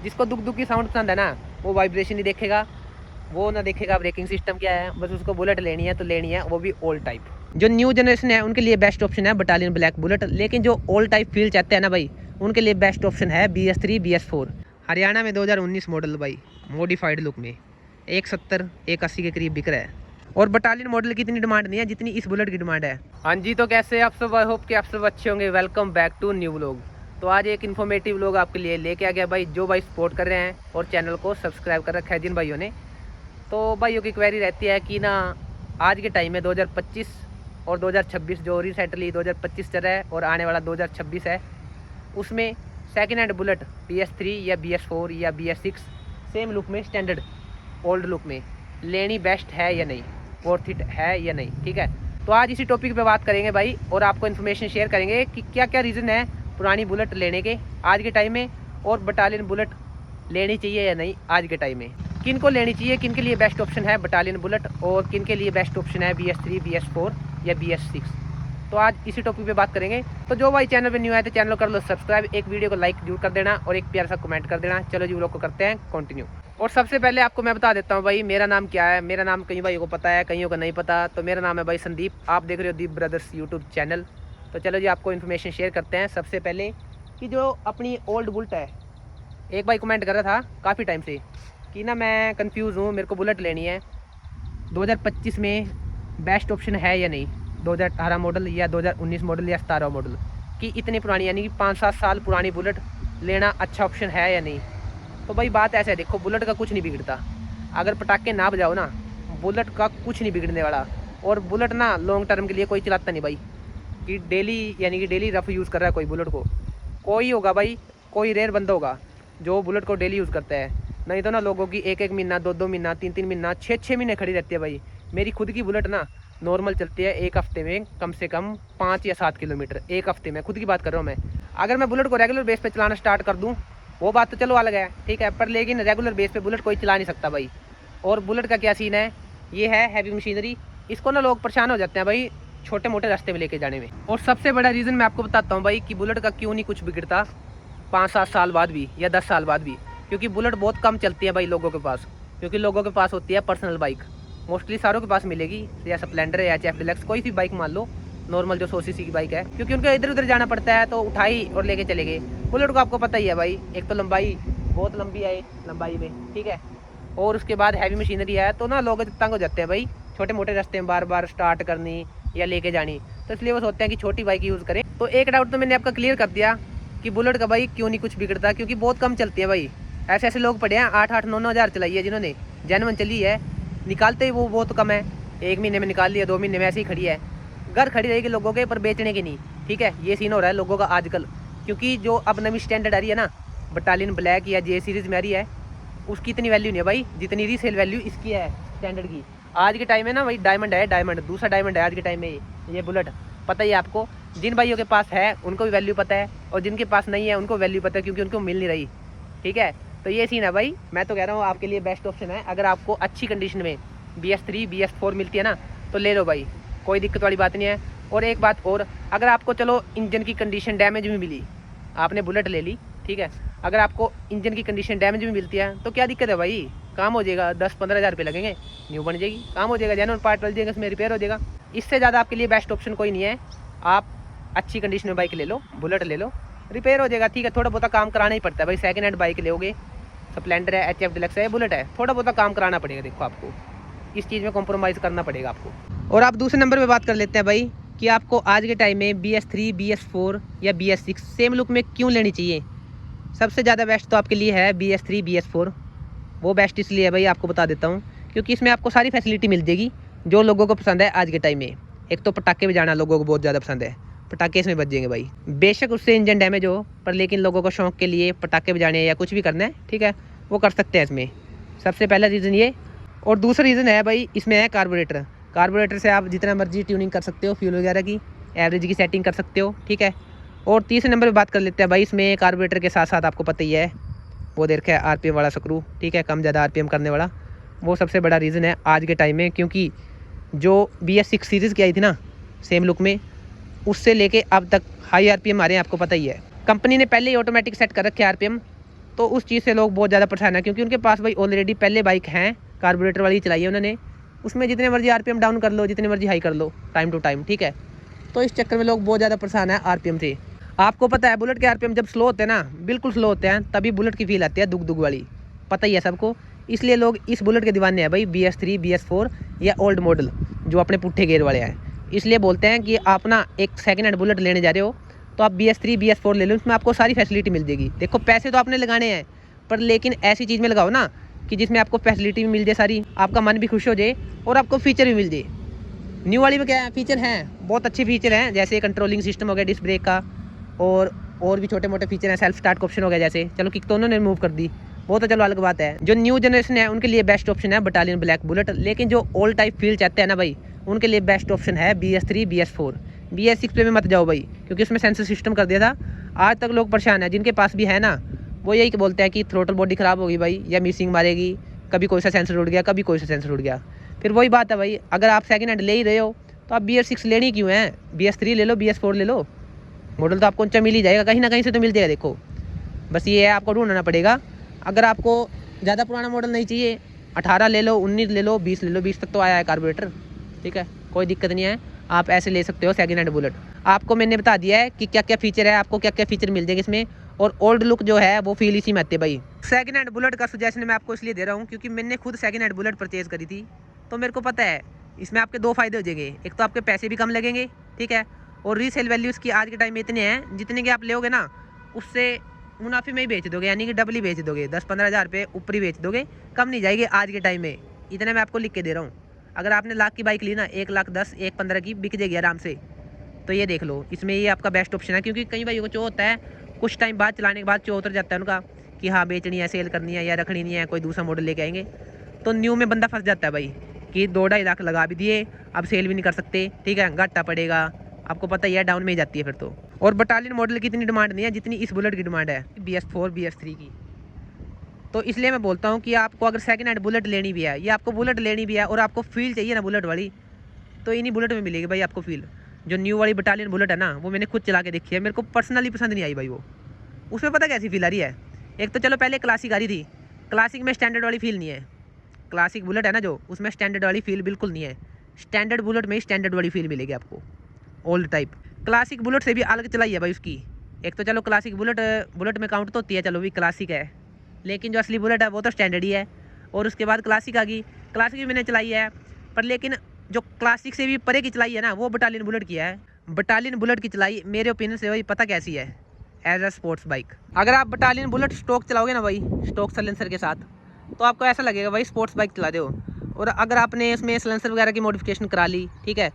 जिसको दुख दुख की साउंड पसंद है ना, वो वाइब्रेशन ही देखेगा, वो ना देखेगा ब्रेकिंग सिस्टम क्या है, बस उसको बुलेट लेनी है तो लेनी है, वो भी ओल्ड टाइप। जो न्यू जनरेशन है उनके लिए बेस्ट ऑप्शन है बटालियन ब्लैक बुलेट, लेकिन जो ओल्ड टाइप फील चाहते हैं ना भाई, उनके लिए बेस्ट ऑप्शन है BS3 BS4। हरियाणा में 2019 मॉडल भाई, मॉडिफाइड लुक में 170 180 के करीब बिक रहा है। और बटालियन मॉडल की इतनी डिमांड नहीं है जितनी इस बुलेट की डिमांड है। हाँ जी, तो कैसे आप सब, आई होप कि आप सब अच्छे होंगे। Welcome back to new vlog. तो आज एक इन्फॉर्मेटिव व्लॉग आपके लिए लेके आ गया भाई, जो भाई सपोर्ट कर रहे हैं और चैनल को सब्सक्राइब कर रखा है जिन भाइयों ने। तो भाइयों की क्वेरी रहती है कि ना, आज के टाइम में 2025 और 2026, जो रिसेंटली 2025 चल रहा है और आने वाला 2026 है, उसमें सेकेंड हैंड बुलेट BS3 या BS4 या BS6 सेम लुक में, स्टैंडर्ड ओल्ड लुक में लेनी बेस्ट है या नहीं, वर्थ इट है या नहीं, ठीक है। तो आज इसी टॉपिक पे बात करेंगे भाई, और आपको इन्फॉर्मेशन शेयर करेंगे कि क्या क्या रीज़न है पुरानी बुलेट लेने के आज के टाइम में, और बटालियन बुलेट लेनी चाहिए या नहीं आज के टाइम में, किन को लेनी चाहिए, किन के लिए बेस्ट ऑप्शन है बटालियन बुलेट और किन के लिए बेस्ट ऑप्शन है BS3 BS4 या BS6। तो आज इसी टॉपिक पे बात करेंगे। तो जो भाई चैनल पे न्यू है तो चैनल को कर लो सब्सक्राइब, एक वीडियो को लाइक जरूर कर देना और एक प्यारा सा कमेंट कर देना। चलो जी, व्लॉग को करते हैं कंटिन्यू। और सबसे पहले आपको मैं बता देता हूँ भाई, मेरा नाम क्या है। मेरा नाम कई भाइयों को पता है, कईयों को नहीं पता। तो मेरा नाम है भाई संदीप, आप देख रहे हो दीप ब्रदर्स यूट्यूब चैनल। तो चलो जी, आपको इन्फॉर्मेशन शेयर करते हैं। सबसे पहले कि जो अपनी ओल्ड बुलेट है, एक भाई कमेंट कर रहा था काफ़ी टाइम से कि ना मैं कंफ्यूज हूँ, मेरे को बुलेट लेनी है 2025 में, बेस्ट ऑप्शन है या नहीं 2018 मॉडल या 2019 मॉडल या 17 मॉडल की, इतनी पुरानी यानी कि 5-7 साल पुरानी बुलेट लेना अच्छा ऑप्शन है या नहीं। तो भाई बात ऐसे है, देखो बुलेट का कुछ नहीं बिगड़ता, अगर पटाखे ना बजाओ ना, बुलेट का कुछ नहीं बिगड़ने वाला। और बुलेट ना लॉन्ग टर्म के लिए कोई चलाता नहीं भाई, कि डेली यानी कि डेली रफ यूज़ कर रहा है कोई बुलेट को, कोई होगा भाई, कोई रेयर बंदा होगा जो बुलेट को डेली यूज़ करता है। नहीं तो ना लोगों की 1-1 महीना, 2-2 महीना, 3-3 महीना, 6-6 महीने खड़ी रहती है भाई। मेरी खुद की बुलेट ना नॉर्मल चलती है एक हफ्ते में कम से कम 5 या 7 किलोमीटर, एक हफ्ते में, खुद की बात कर रहा हूँ मैं। अगर मैं बुलेट को रेगुलर बेस पे चलाना स्टार्ट कर दूँ, वो बात तो चलो अलग है, ठीक है, पर लेकिन रेगुलर बेस पे बुलेट कोई चला नहीं सकता भाई। और बुलेट का क्या सीन है, ये है हैवी मशीनरी, इसको ना लोग परेशान हो जाते हैं भाई छोटे मोटे रास्ते में लेके जाने में। और सबसे बड़ा रीज़न मैं आपको बताता हूँ भाई कि बुलेट का क्यों नहीं कुछ बिगड़ता 5-7 साल बाद भी या 10 साल बाद भी, क्योंकि बुलेट बहुत कम चलती है भाई लोगों के पास, क्योंकि लोगों के पास होती है पर्सनल बाइक। मोस्टली सारों के पास मिलेगी, या स्प्लेंडर या HF डिलक्स, कोई भी बाइक मान लो नॉर्मल जो 100 cc की बाइक है, क्योंकि उनको इधर उधर जाना पड़ता है तो उठाई और लेके चले गए। बुलेट को आपको पता ही है भाई, एक तो लंबाई बहुत लंबी है लंबाई में, ठीक है, और उसके बाद हैवी मशीनरी है, तो ना लोग तंग हो जाते हैं भाई छोटे मोटे रास्ते में बार बार स्टार्ट करनी या लेके जानी। तो इसलिए वो सोचते हैं कि छोटी बाइक यूज़ करें। तो एक डाउट तो मैंने आपका क्लियर कर दिया कि बुलेट का भाई क्यों नहीं कुछ बिगड़ता, क्योंकि बहुत कम चलती है भाई। ऐसे ऐसे लोग पड़े हैं 8-8 9-9 हज़ार चलाई है, जिन्होंने जेन्युइन चली है, निकालते ही वो बहुत कम है, 1 महीने में निकाल लिया, 2 महीने में ऐसे ही खड़ी है, घर खड़ी रहेगी लोगों के, पर बेचने की नहीं, ठीक है। ये सीन हो रहा है लोगों का आजकल, क्योंकि जो अब नई स्टैंडर्ड आ रही है ना, बटालियन ब्लैक या J सीरीज़ में आ रही है, उसकी इतनी वैल्यू नहीं है भाई जितनी रीसेल वैल्यू इसकी है स्टैंडर्ड की। आज के टाइम में ना भाई डायमंड है, डायमंड दूसरा डायमंड है आज के टाइम में ये बुलेट, पता ही है आपको। जिन भाइयों के पास है उनको भी वैल्यू पता है, और जिनके पास नहीं है उनको वैल्यू पता है, क्योंकि उनको मिल नहीं रही, ठीक है। तो ये सीन है भाई, मैं तो कह रहा हूँ आपके लिए बेस्ट ऑप्शन है। अगर आपको अच्छी कंडीशन में BS3 BS4 मिलती है ना, तो ले लो भाई, कोई दिक्कत वाली बात नहीं है। और एक बात और, अगर आपको चलो इंजन की कंडीशन डैमेज भी मिली, आपने बुलेट ले ली, ठीक है, अगर आपको इंजन की कंडीशन डैमेज भी मिलती है तो क्या दिक्कत है भाई, काम हो जाएगा, 10-15 हज़ार रुपये लगेंगे, न्यू बन जाएगी, काम हो जाएगा, जेन्युइन पार्ट डल जाएगा, उसमें रिपेयर हो जाएगा। इससे ज़्यादा आपके लिए बेस्ट ऑप्शन कोई नहीं है। आप अच्छी कंडीशन में बाइक ले लो, बुलेट ले लो, रिपेयर हो जाएगा, ठीक है, थोड़ा बहुत काम कराना ही पड़ता है भाई। सेकेंड हैंड बाइक लोगे, स्प्लेंडर है, HF डिलक्स है, बुलेट है, थोड़ा बहुत काम कराना पड़ेगा, देखो आपको इस चीज़ में कॉम्प्रोमाइज़ करना पड़ेगा आपको। और आप दूसरे नंबर पे बात कर लेते हैं भाई कि आपको आज के टाइम में BS3 BS4 या BS6 सेम लुक में क्यों लेनी चाहिए। सबसे ज़्यादा बेस्ट तो आपके लिए है BS3 BS4। वो बेस्ट इसलिए है भाई, आपको बता देता हूँ, क्योंकि इसमें आपको सारी फैसिलिटी मिल जाएगी जो लोगों को पसंद है आज के टाइम में। एक तो पटाखे बजाना लोगों को बहुत ज़्यादा पसंद है, पटाखे इसमें बज जाएंगे भाई, बेशक उससे इंजन डैमेज हो, पर लेकिन लोगों को शौक के लिए पटाखे बजाने या कुछ भी करना है, ठीक है, वो कर सकते हैं इसमें। सबसे पहला रीज़न ये। और दूसरा रीज़न है भाई, इसमें है कार्बोरेटर। कार्बोरेटर से आप जितना मर्जी ट्यूनिंग कर सकते हो, फ्यूल वगैरह की एवरेज की सेटिंग कर सकते हो, ठीक है। और तीसरे नंबर पे बात कर लेते हैं भाई, इसमें कार्बोरेटर के साथ साथ आपको पता ही है वो देखा है RPM वाला स्क्रू, ठीक है, कम ज़्यादा RPM करने वाला, वो सबसे बड़ा रीज़न है आज के टाइम में। क्योंकि जो BS6 सीरीज़ की आई थी ना सेम लुक में, उससे लेके अब तक हाई RPM आ रहे हैं, आपको पता ही है। कंपनी ने पहले ही ऑटोमेटिक सेट कर रखे RPM, तो उस चीज़ से लोग बहुत ज़्यादा परेशान है, क्योंकि उनके पास भाई ऑलरेडी पहले बाइक हैं, कार्बोरेटर वाली चलाई है उन्होंने, उसमें जितने मर्जी आरपीएम डाउन कर लो, जितने मर्जी हाई कर लो टाइम टू टाइम, ठीक है। तो इस चक्कर में लोग बहुत ज़्यादा परेशान है आरपीएम से। आपको पता है बुलेट के आरपीएम जब स्लो होते हैं ना, बिल्कुल स्लो होते हैं, तभी बुलेट की फील आती है दुग दुग वाली, पता ही है सबको। इसलिए लोग इस बुलेट के दीवाने हैं भाई, BS3 BS4 या ओल्ड मॉडल जो अपने पुट्ठे गेयर वाले हैं। इसलिए बोलते हैं कि आप ना एक सेकेंड हैंड बुलेट लेने जा रहे हो तो आप BS3 BS4 ले लो, उसमें आपको सारी फैसिलिटी मिल जाएगी। देखो पैसे तो आपने लगाने हैं, पर लेकिन ऐसी चीज़ में लगाओ ना कि जिसमें आपको फैसिलिटी भी मिल जाए सारी, आपका मन भी खुश हो जाए और आपको फीचर भी मिल जाए। न्यू वाली में क्या है, फीचर हैं, बहुत अच्छे फीचर हैं, जैसे कंट्रोलिंग सिस्टम हो गया डिस्क ब्रेक का, और भी छोटे मोटे फीचर हैं, सेल्फ स्टार्ट का ऑप्शन हो गया जैसे, चलो किक तो उन्होंने रिमूव कर दी, वो तो चलो अलग बात है। जो न्यू जनरेशन है उनके लिए बेस्ट ऑप्शन है बटालियन ब्लैक बुलेट, लेकिन जो ओल्ड टाइप फील चाहते हैं ना भाई, उनके लिए बेस्ट ऑप्शन है BS3 BS4। BS6 पे भी मत जाओ भाई, क्योंकि उसमें सेंसर सिस्टम कर दिया था। आज तक लोग परेशान है, जिनके पास भी है ना, वो यही बोलते हैं कि थ्रोटल बॉडी ख़राब होगी भाई, या मिसिंग मारेगी, कभी कोई सा सेंसर उड़ गया, कभी कोई सा सेंसर उड़ गया। फिर वही बात है भाई, अगर आप सेकंड हैंड ले ही रहे हो तो आप BS6 लेनी क्यों है, BS3 ले लो, BS4 ले लो, मॉडल तो आपको ऊंचा मिल ही जाएगा, कहीं ना कहीं से तो मिल जाएगा। देखो बस ये है, आपको ढूंढना पड़ेगा। अगर आपको ज़्यादा पुराना मॉडल नहीं चाहिए, 18 ले लो, 19 ले लो, 20 ले लो, 20 तक तो आया है कार्बोरेटर, ठीक है, कोई दिक्कत नहीं है, आप ऐसे ले सकते हो सेकंड हैंड बुलेट। आपको मैंने बता दिया है कि क्या क्या फीचर है, आपको क्या क्या फीचर मिल जाएंगे इसमें, और ओल्ड लुक जो है वो फील इसी में आती है भाई। सेकंड हैंड बुलेट का सजेशन मैं आपको इसलिए दे रहा हूँ क्योंकि मैंने खुद सेकंड हैंड बुलेट परचेज करी थी, तो मेरे को पता है इसमें आपके दो फायदे हो जाएंगे। एक तो आपके पैसे भी कम लगेंगे, ठीक है, और रीसेल वैल्यूज़ की आज के टाइम में इतने हैं, जितने के आप लोगे ना उससे मुनाफे में ही बेच दोगे, यानी कि डबल ही बेच दोगे, 10-15 हज़ार रुपये ऊपर ही बेच दोगे, कम नहीं जाएगी आज के टाइम में। इतना मैं आपको लिख के दे रहा हूँ। अगर आपने लाख की बाइक ली ना, 1,10,000 1,15 की बिक जाएगी आराम से। तो ये देख लो, इसमें ये आपका बेस्ट ऑप्शन है, क्योंकि कई भाइयों को चो होता है, कुछ टाइम बाद चलाने के बाद चो उतर जाता है उनका कि हाँ बेचनी है, सेल करनी है या रखनी नहीं है, कोई दूसरा मॉडल लेके आएंगे। तो न्यू में बंदा फंस जाता है भाई कि 2-2.5 लाख लगा भी दिए, अब सेल भी नहीं कर सकते, ठीक है, घाटा पड़ेगा, आपको पता ही है, डाउन में ही जाती है फिर तो। और बटालियन मॉडल की इतनी डिमांड नहीं है जितनी इस बुलेट की डिमांड है, BS4 BS3 की। तो इसलिए मैं बोलता हूँ कि आपको अगर सेकंड हैंड बुलेट लेनी भी है, या आपको बुलेट लेनी भी है और आपको फील चाहिए ना बुलेट वाली, तो इन्हीं बुलेट में मिलेगी भाई आपको फील। जो न्यू वाली बटालियन बुलेट है ना, वो मैंने खुद चला के देखी है, मेरे को पर्सनली पसंद नहीं आई भाई वो। उसमें पता कैसी फील आ रही है, एक तो चलो पहले क्लासिक आ रही थी, क्लासिक में स्टैंडर्ड वाली फील नहीं है। क्लासिक बुलेट है ना जो, उसमें स्टैंडर्ड वाली फील बिल्कुल नहीं है। स्टैंडर्ड बुलेट में ही स्टैंडर्ड वाली फील मिलेगी आपको, ओल्ड टाइप। क्लासिक बुलेट से भी अलग चलाई है भाई उसकी। एक तो चलो क्लासिक बुलेट में काउंट तो होती है, चलो भी क्लासिक है, लेकिन जो असली बुलेट है वो तो स्टैंडर्ड ही है। और उसके बाद क्लासिक आ गई, क्लासिक भी मैंने चलाई है, पर लेकिन जो क्लासिक से भी परे की चलाई है ना, वो बटालियन बुलेट की है। बटालियन बुलेट की चलाई मेरे ओपिनियन से भाई पता कैसी है, एज अ स्पोर्ट्स बाइक। अगर आप बटालियन बुलेट स्टॉक चलाओगे ना भाई, स्टॉक सलेंसर के साथ, तो आपको ऐसा लगेगा भाई स्पोर्ट्स बाइक चला दो। और अगर आपने इसमें सलेंसर वगैरह की मॉडिफिकेशन करा ली, ठीक है,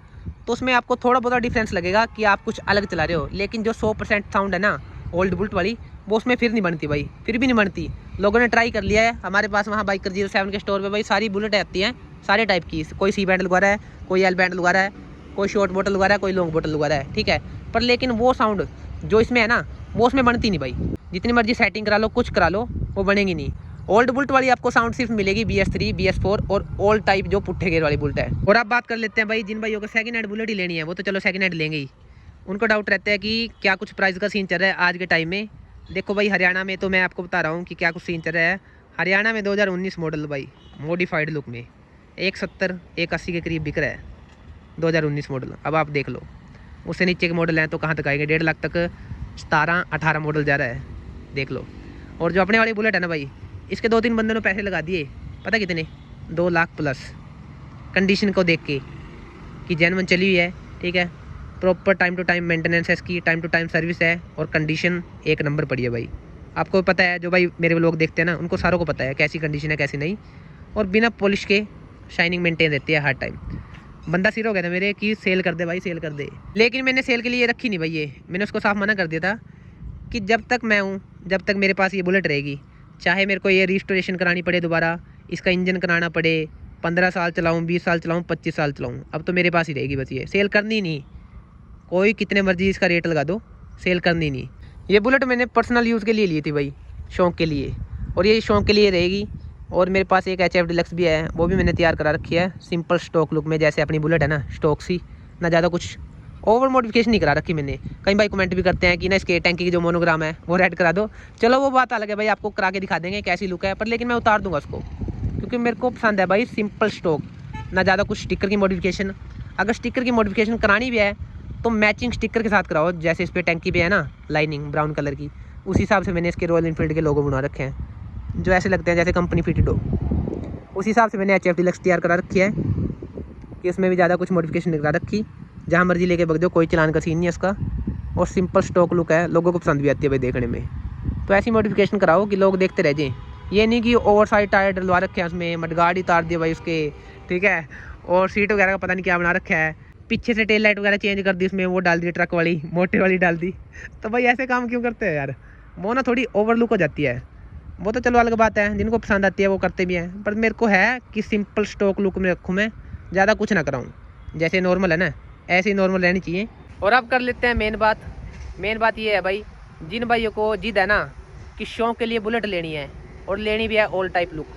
तो उसमें आपको थोड़ा बहुत डिफरेंस लगेगा कि आप कुछ अलग चला रहे हो। लेकिन जो 100% साउंड है ना ओल्ड बुलेट वाली, वो उसमें फिर नहीं बनती भाई, फिर भी नहीं बनती। लोगों ने ट्राई कर लिया है, हमारे पास वहाँ बाइकर 07 के स्टोर पे भाई सारी बुलेट आती हैं, सारे टाइप की, कोई C बैंड लगा रहा है, कोई L बैंड लगा रहा है, कोई शॉर्ट बोतल लगा रहा है, कोई लॉन्ग बोतल लगा रहा है, ठीक है, पर लेकिन वो साउंड जो इसमें है ना, वो उसमें बनती नहीं भाई। जितनी मर्जी सेटिंग करा लो, कुछ करा लो, वो बनेगी नहीं। ओल्ड बुलेट वाली आपको साउंड सिर्फ मिलेगी BS3 BS4 और ओल्ड टाइप जो पुट्ठे गेयर वाली बुलेट है। और अब बात कर लेते हैं भाई, जिन भाइयों को सेकंड हैंड बुलेट ही लेनी है, वो तो चलो सेकंड हैंड लेंगे ही, उनको डाउट रहता है कि क्या कुछ प्राइस का सीन चल रहा है आज के टाइम में। देखो भाई, हरियाणा में तो मैं आपको बता रहा हूँ कि क्या कुछ सीन चल रहा है। हरियाणा में 2019 मॉडल भाई मॉडिफाइड लुक में 170 180 के करीब बिक रहा है, 2019 मॉडल। अब आप देख लो, उससे नीचे के मॉडल हैं तो कहाँ तक आएंगे, 1.5 लाख तक 17-18 मॉडल जा रहा है, देख लो। और जो अपने वाली बुलेट है ना भाई, इसके 2-3 बंदों ने पैसे लगा दिए, पता कितने, 2 लाख प्लस, कंडीशन को देख के कि जेन्युइन चली हुई है, ठीक है, proper time to time maintenance है इसकी, टाइम टू टाइम सर्विस है, और कंडीशन एक नंबर पड़ी है भाई। आपको पता है, जो भाई मेरे लोग देखते हैं ना, उनको सारों को पता है कैसी कंडीशन है कैसी नहीं, और बिना पॉलिश के शाइनिंग मेंटेन रहती है हर टाइम। बंदा सिर हो गया था मेरे कि सेल कर दे भाई, सेल कर दे, लेकिन मैंने सेल के लिए रखी नहीं भाई ये। मैंने उसको साफ मना कर दिया था कि जब तक मैं हूँ, जब तक मेरे पास ये बुलेट रहेगी, चाहे मेरे को ये रिस्टोरेशन करानी पड़े, दोबारा इसका इंजन कराना पड़े, 15 साल चलाऊँ, 20 साल चलाऊँ, 25 साल चलाऊँ, अब तो मेरे पास ही रहेगी बस। ये सेल करनी नहीं, कोई कितने मर्जी इसका रेट लगा दो, सेल करनी नहीं। ये बुलेट मैंने पर्सनल यूज़ के लिए ली थी भाई, शौक़ के लिए, और ये शौक़ के लिए रहेगी। और मेरे पास एक HF डिलक्स भी है, वो भी मैंने तैयार करा रखी है सिंपल स्टॉक लुक में, जैसे अपनी बुलेट है ना, स्टॉक सी, ना ज़्यादा कुछ ओवर मॉडिफिकेशन नहीं करा रखी मैंने। कई भाई कमेंट भी करते हैं कि ना इसके टैंकी की जो मोनोग्राम है वो रेड करा दो। चलो वो बात अलग है भाई, आपको करा के दिखा देंगे कैसी लुक है, पर लेकिन मैं उतार दूंगा उसको, क्योंकि मेरे को पसंद है भाई सिंपल स्टॉक, ना ज़्यादा कुछ स्टिकर की मॉडिफिकेशन। अगर स्टिकर की मॉडिफिकेशन करानी भी है तो मैचिंग स्टिकर के साथ कराओ, जैसे इस पर टैंकी पे है ना लाइनिंग ब्राउन कलर की, उस हिसाब से मैंने इसके रॉयल इनफील्ड के लोगो बना रखे हैं जो ऐसे लगते हैं जैसे कंपनी फिटेड हो। उस हिसाब से मैंने HF डीलक्स तैयार करा रखी है कि उसमें भी ज़्यादा कुछ मॉडिफिकेशन नहीं करा रखी। जहाँ मर्जी लेके बग जाओ, कोई चलान का सीन नहीं है इसका, और सिंपल स्टॉक लुक है, लोगों को पसंद भी आती है भाई देखने में। तो ऐसी मॉडिफिकेशन कराओ कि लोग देखते रह जाएँ। ये नहीं कि ओवर साइड टायर डलवा रखे हैं उसमें, मडगार्ड ही उतार दिया भाई उसके, ठीक है, और सीट वगैरह का पता नहीं क्या बना रखा है, पीछे से टेल लाइट वगैरह चेंज कर दी उसमें, वो डाल दी ट्रक वाली, मोटे वाली डाल दी। तो भाई ऐसे काम क्यों करते हैं यार, वो ना थोड़ी ओवर लुक हो जाती है। वो तो चलो अलग बात है, जिनको पसंद आती है वो करते भी हैं, पर मेरे को है कि सिंपल स्टॉक लुक में रखूँ मैं, ज़्यादा कुछ ना कराऊँ। जैसे नॉर्मल है ना ऐसे ही नॉर्मल रहनी चाहिए। और अब कर लेते हैं मेन बात। मेन बात ये है भाई, जिन भाइयों को जिद है ना कि शौक के लिए बुलेट लेनी है और लेनी भी है ऑल टाइप लुक,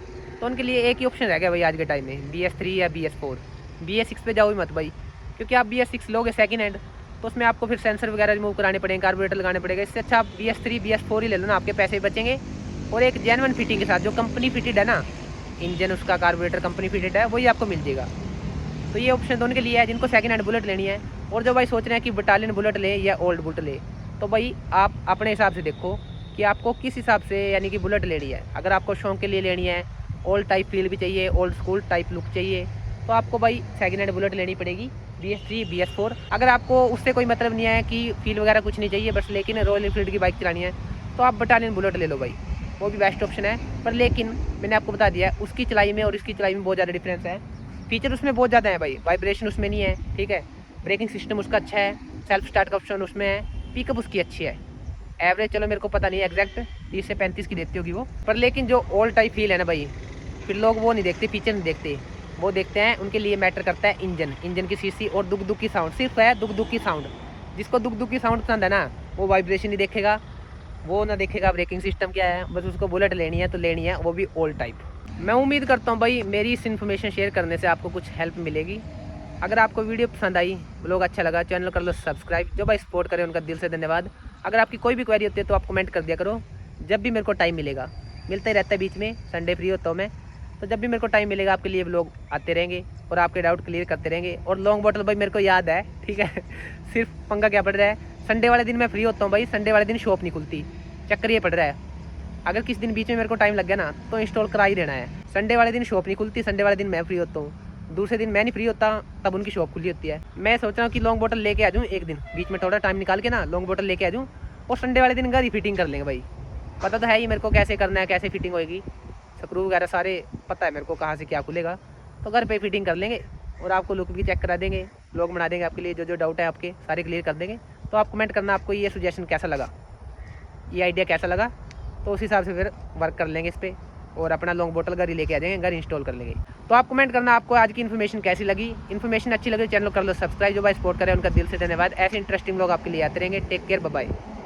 तो उनके लिए एक ही ऑप्शन रह गया भाई आज के टाइम में, BS3 या BS4। BS6 पे जाओ ही मत भाई, क्योंकि आप BS6 लोगे सेकंड हैंड तो उसमें आपको फिर सेंसर वगैरह रिमूव कराने पड़ेंगे, कार्बोरेटर लगाने पड़ेगा। इससे अच्छा आप BS3 BS4 ही ले लो ना, आपके पैसे बचेंगे। और एक जेन्युइन फिटिंग के साथ, जो कंपनी फिटेड है ना, इंजन उसका कार्बोरेटर कंपनी फिटेड है, वही आपको मिल जाएगा। तो ये ऑप्शन तो उनके लिए है जिनको सेकंड हैंड बुलेट लेनी है। और जो भाई सोच रहे हैं कि बटालियन बुलेट ले या ओल्ड बुलेट ले, तो भाई आप अपने हिसाब से देखो कि आपको किस हिसाब से यानी कि बुलेट लेनी है। अगर आपको शौक के लिए लेनी है, ओल्ड टाइप फील भी चाहिए, ओल्ड स्कूल टाइप लुक चाहिए, तो आपको भाई सेकंड हैंड बुलेट लेनी पड़ेगी, BS3 BS4। अगर आपको उससे कोई मतलब नहीं है कि फील वगैरह कुछ नहीं चाहिए बस, लेकिन रॉयल इनफील्ड की बाइक चलानी है, तो आप बटालियन बुलेट ले लो भाई, वो भी बेस्ट ऑप्शन है। पर लेकिन मैंने आपको बता दिया उसकी चलाई में और इसकी चलाई में बहुत ज़्यादा डिफरेंस है। फीचर उसमें बहुत ज़्यादा है भाई, वाइब्रेशन उसमें नहीं है, ठीक है, ब्रेकिंग सिस्टम उसका अच्छा है, सेल्फ स्टार्ट का ऑप्शन उसमें है, पिकअप उसकी अच्छी है। एवरेज चलो मेरे को पता नहीं है एग्जैक्ट, 30 से 35 की देती होगी वो, पर लेकिन जो ओल्ड टाइप फील है ना भाई, फिर लोग वो नहीं देखते, फीचर नहीं देखते, वो देखते हैं, उनके लिए मैटर करता है इंजन की सीसी और दुक दुक की साउंड। सिर्फ है दुक दुक की साउंड, जिसको दुक दुक की साउंड पसंद है ना, वो वाइब्रेशन नहीं देखेगा, वो ना देखेगा ब्रेकिंग सिस्टम क्या है, बस उसको बुलेट लेनी है तो लेनी है, वो भी ओल्ड टाइप। मैं उम्मीद करता हूँ भाई मेरी इस इन्फॉर्मेशन शेयर करने से आपको कुछ हेल्प मिलेगी। अगर आपको वीडियो पसंद आई, ब्लॉग अच्छा लगा, चैनल कर लो सब्सक्राइब। जो भाई सपोर्ट करे उनका दिल से धन्यवाद। अगर आपकी कोई भी क्वेरी होती है तो आप कमेंट कर दिया करो, जब भी मेरे को टाइम मिलेगा, मिलता ही रहता है बीच में, संडे फ्री होता हूँ मैं, तो जब भी मेरे को टाइम मिलेगा आपके लिए व्लॉग आते रहेंगे और आपके डाउट क्लियर करते रहेंगे। और लॉन्ग बॉटल भाई मेरे को याद है, ठीक है, सिर्फ पंगा क्या पड़ रहा है, संडे वाले दिन मैं फ्री होता हूँ भाई, संडे वाले दिन शॉप नहीं खुलती, चक्कर ये पड़ रहा है। अगर किस दिन बीच में मेरे को टाइम लग गया ना तो इंस्टॉल करा ही देना है। संडे वाले दिन शॉप नहीं खुलती, संडे वाले दिन मैं फ्री होता हूँ, दूसरे दिन मैं नहीं फ्री होता, तब उनकी शॉप खुली होती है। मैं सोच रहा हूँ कि लॉन्ग बॉटल लेके आ जाऊँ एक दिन, बीच में थोड़ा टाइम निकाल के ना लॉन्ग बॉटल लेके आ जाऊँ, और संडे वाले दिन घर ही फिटिंग कर लेंगे भाई। पता तो है ही मेरे को कैसे करना है, कैसे फिटिंग होएगी, स्क्रू वगैरह सारे पता है मेरे को कहाँ से क्या खुलेगा, तो घर पे फिटिंग कर लेंगे और आपको लुक भी चेक करा देंगे, व्लॉग बना देंगे आपके लिए, जो जो डाउट है आपके सारे क्लियर कर देंगे। तो आप कमेंट करना आपको ये सजेशन कैसा लगा, ये आइडिया कैसा लगा, तो उस हिसाब से फिर वर्क कर लेंगे इस पर, और अपना लॉन्ग बॉटल घर ही लेके आ जाएंगे, घर इंस्टॉल कर लेंगे। तो आप कमेंट करना आपको आज की इन्फॉर्मेशन कैसी लगी। इन्फॉर्मेशन अच्छी लगी चैनल कर लो सब्सक्राइब, जो भाई सपोर्ट करें उनका दिल से धन्यवाद। ऐसे इंटरेस्टिंग लोग आपके लिए आते रहेंगे। Take care, bye bye.